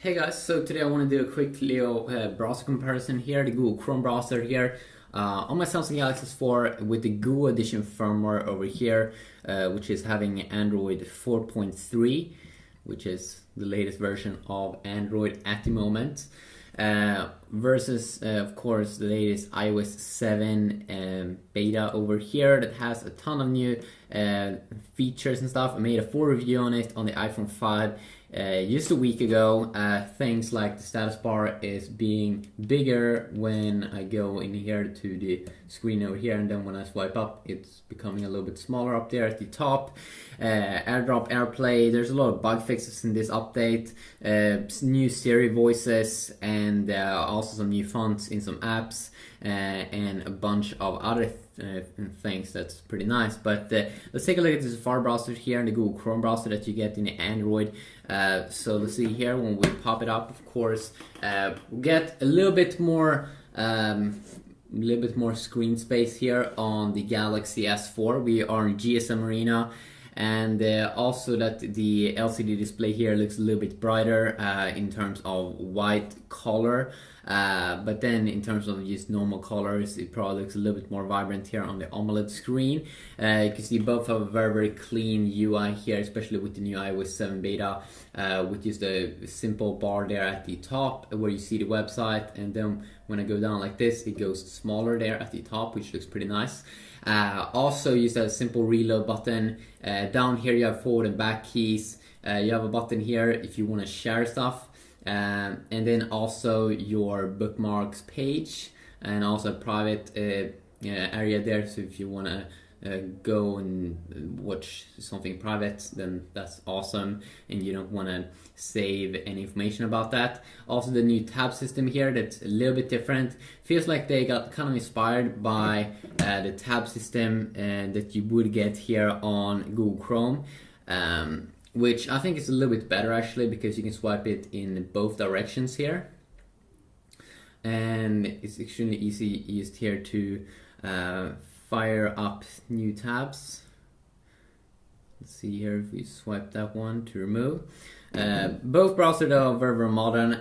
Hey guys, so today I want to do a quick little browser comparison here, the Google Chrome browser here on my Samsung Galaxy S4 with the Google Edition firmware over here, which is having Android 4.3, which is the latest version of Android at the moment, versus of course the latest iOS 7 beta over here that has a ton of new features and stuff. I made a full review on it on the iPhone 5 just a week ago. Things like the status bar is being bigger when I go in here to the screen over here, and then when I swipe up it's becoming a little bit smaller up there at the top. AirDrop, AirPlay, there's a lot of bug fixes in this update, new Siri voices, and also some new fonts in some apps, and a bunch of other things that's pretty nice. But let's take a look at the Safari browser here and the Google Chrome browser that you get in the Android. So let's see here, when we pop it up, of course, we get a little bit more screen space here on the Galaxy S4. We are in GSM Arena, and also that the LCD display here looks a little bit brighter in terms of white color, but then in terms of just normal colors it probably looks a little bit more vibrant here on the AMOLED screen. You can see both have a very clean UI here, especially with the new iOS 7 beta, with just a simple bar there at the top where you see the website, and then when I go down like this it goes smaller there at the top, which looks pretty nice. Also use a simple reload button. Down here you have forward and back keys. You have a button here if you want to share stuff, and then also your bookmarks page, and also a private area there, so if you want to go and watch something private, then that's awesome, and you don't want to save any information about that. Also the new tab system here, that's a little bit different. Feels like they got kind of inspired by the tab system that you would get here on Google Chrome, which I think is a little bit better actually, because you can swipe it in both directions here, and it's extremely easy used here to fire up new tabs. Let's see here if we swipe that one to remove. Both browsers though are very modern.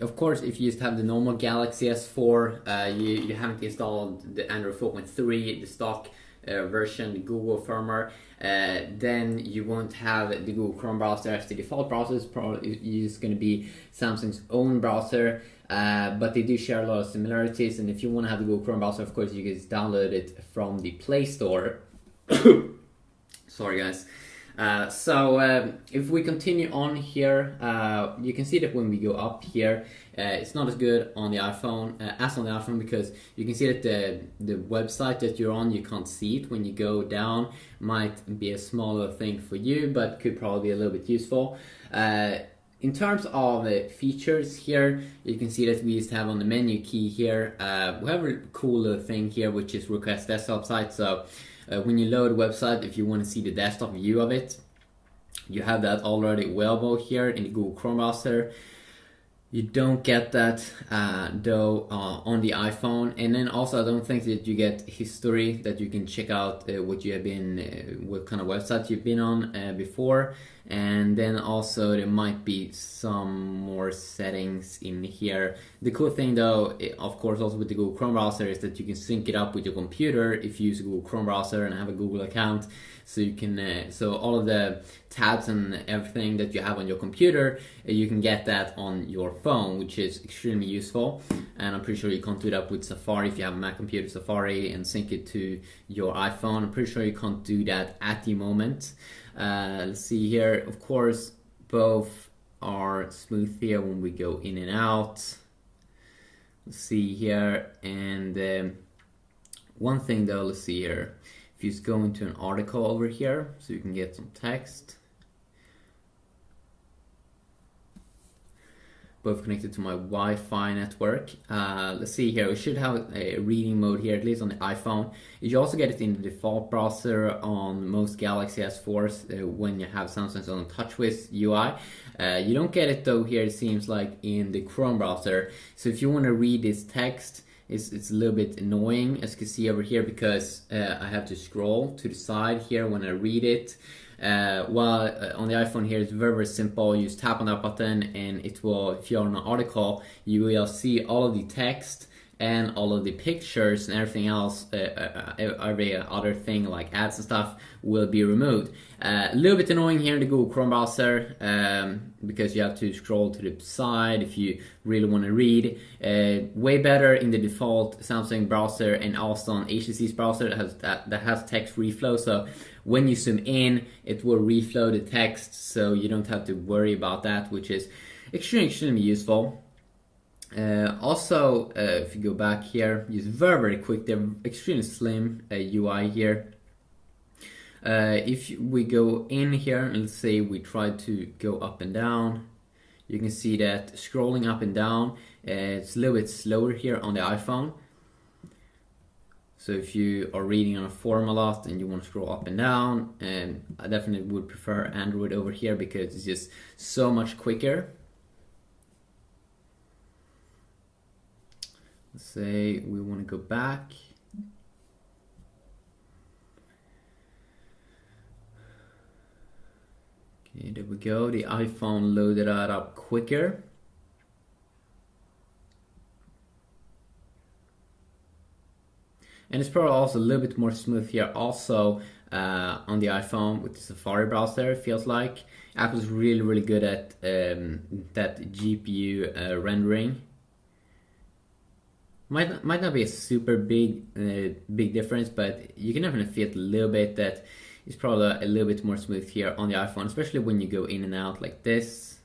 Of course, if you just have the normal Galaxy S4, you haven't installed the Android 4.3, the stock version, the Google firmware, then you won't have the Google Chrome browser as the default browser. It's probably just going to be Samsung's own browser, but they do share a lot of similarities. And if you want to have the Google Chrome browser, of course you can just download it from the Play Store. Sorry guys. So if we continue on here, you can see that when we go up here, it's not as good on the iPhone as on the iPhone, because you can see that the website that you're on, you can't see it when you go down. Might be a smaller thing for you, but could probably be a little bit useful. In terms of features here, you can see that we just have on the menu key here, we have a cool little thing here, which is request desktop site. So when you load a website, if you want to see the desktop view of it, you have that already available here in the Google Chrome browser. You don't get that though on the iPhone. And then also I don't think that you get history, that you can check out what you have been, what kind of website you've been on before. And then also there might be some more settings in here. The cool thing though, of course also with the Google Chrome browser, is that you can sync it up with your computer if you use a Google Chrome browser and have a Google account. So you can, so all of the tabs and everything that you have on your computer, you can get that on your phone, which is extremely useful. And I'm pretty sure you can't do that with Safari. If you have a Mac computer, Safari, and sync it to your iPhone, I'm pretty sure you can't do that at the moment. Let's see here, of course both are smooth here when we go in and out. Let's see here, and one thing though, let's see here, if you just go into an article over here, so you can get some text. Both connected to my Wi-Fi network. Let's see here, we should have a reading mode here, at least on the iPhone. You also get it in the default browser on most Galaxy S4s when you have Samsung's own TouchWiz UI. You don't get it though here, it seems like, in the Chrome browser. So if you want to read this text, it's a little bit annoying, as you can see over here, because I have to scroll to the side here when I read it. While on the iPhone here it's very simple. You just tap on that button and it will, if you're on an article, you will see all of the text and all of the pictures and everything else, every other thing like ads and stuff will be removed. A little bit annoying here in the Google Chrome browser because you have to scroll to the side if you really want to read. Way better in the default Samsung browser and also on HTC's browser that has text reflow. So when you zoom in, it will reflow the text, so you don't have to worry about that, which is extremely useful. Also, if you go back here, it's very quick. They're extremely slim UI here. If we go in here and let's say we try to go up and down, you can see that scrolling up and down, it's a little bit slower here on the iPhone. So if you are reading on a forum a lot and you want to scroll up and down, I definitely would prefer Android over here because it's just so much quicker. Let's say we want to go back. Okay, there we go. The iPhone loaded that up quicker. And it's probably also a little bit more smooth here also on the iPhone with the Safari browser, it feels like. Apple's really good at that GPU rendering. Might not be a super big difference, but you can definitely feel a little bit that it's probably a little bit more smooth here on the iPhone, especially when you go in and out like this.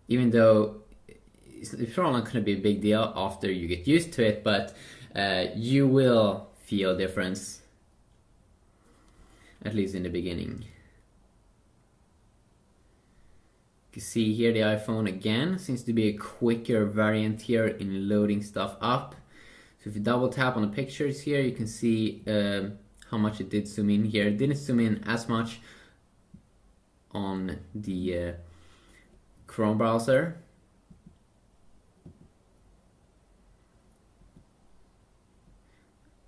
Even though it's probably not going to be a big deal after you get used to it, but you will feel a difference, at least in the beginning. You can see here the iPhone again seems to be a quicker variant here in loading stuff up. So if you double tap on the pictures here, you can see how much it did zoom in here. It didn't zoom in as much on the Chrome browser.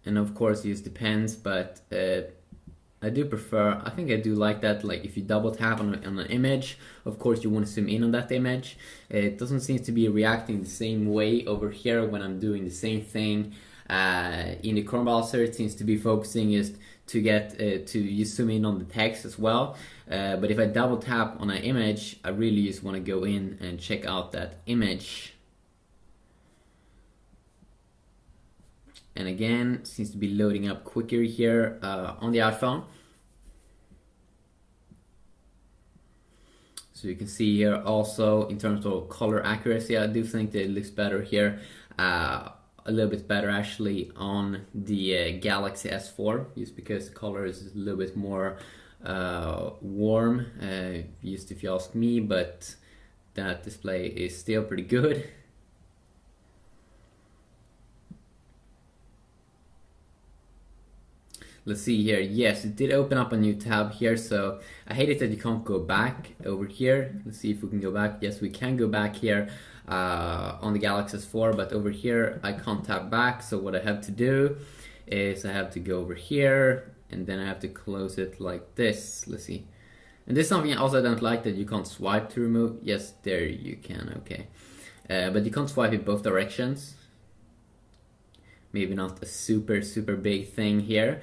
And of course it just depends, but I do prefer, I think I do like that, like if you double tap on an image, of course you want to zoom in on that image. It doesn't seem to be reacting the same way over here when I'm doing the same thing. In the Chrome browser it seems to be focusing just to get to you zoom in on the text as well. But if I double tap on an image, I really just want to go in and check out that image. And again, seems to be loading up quicker here on the iPhone. So you can see here also in terms of color accuracy, I do think that it looks better here. A little bit better actually on the Galaxy S4, just because the color is a little bit more warm, just if you ask me, but that display is still pretty good. Let's see here. Yes, it did open up a new tab here, so I hate it that you can't go back over here. Let's see if we can go back. Yes, we can go back here on the Galaxy S4, but over here I can't tap back. So what I have to do is I have to go over here and then I have to close it like this. Let's see. And this is something else I don't like, that you can't swipe to remove. Yes, there you can, okay. But you can't swipe in both directions. Maybe not a super big thing here.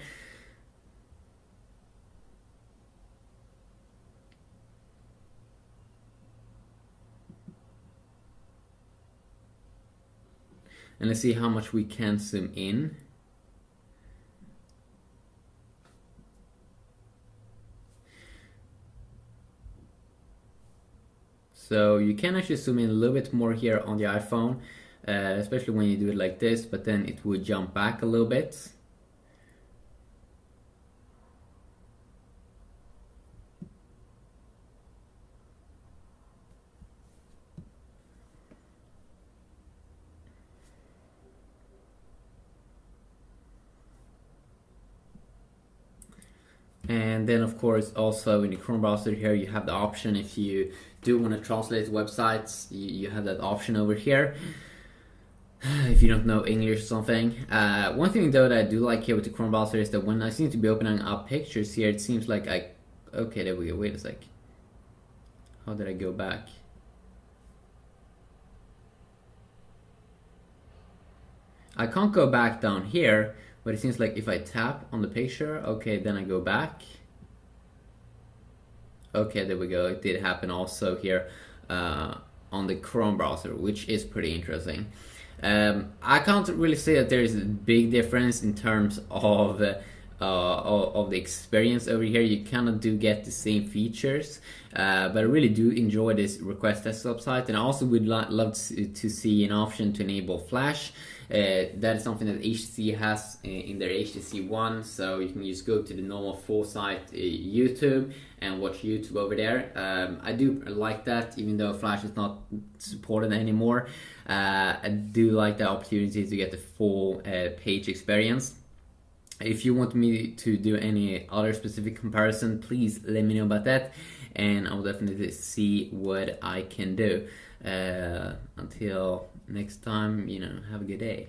And let's see how much we can zoom in. So you can actually zoom in a little bit more here on the iPhone, especially when you do it like this, but then it would jump back a little bit. And then of course also in the Chrome browser here you have the option, if you do want to translate websites, you have that option over here. if you don't know English or something. One thing though that I do like here with the Chrome browser is that when I seem to be opening up pictures here, it seems like okay, there we go. Wait a sec. How did I go back? I can't go back down here, but it seems like if I tap on the picture, okay, then I go back. Okay, there we go. It did happen also here on the Chrome browser, which is pretty interesting. I can't really say that there is a big difference in terms of the experience over here. You kind of do get the same features, but I really do enjoy this request desktop site, and I also would love to see an option to enable Flash. That is something that HTC has in their HTC One, so you can just go to the normal full site YouTube and watch YouTube over there. I do like that, even though Flash is not supported anymore. I do like the opportunity to get the full page experience. If you want me to do any other specific comparison, please let me know about that, and I'll definitely see what I can do. Until next time, have a good day.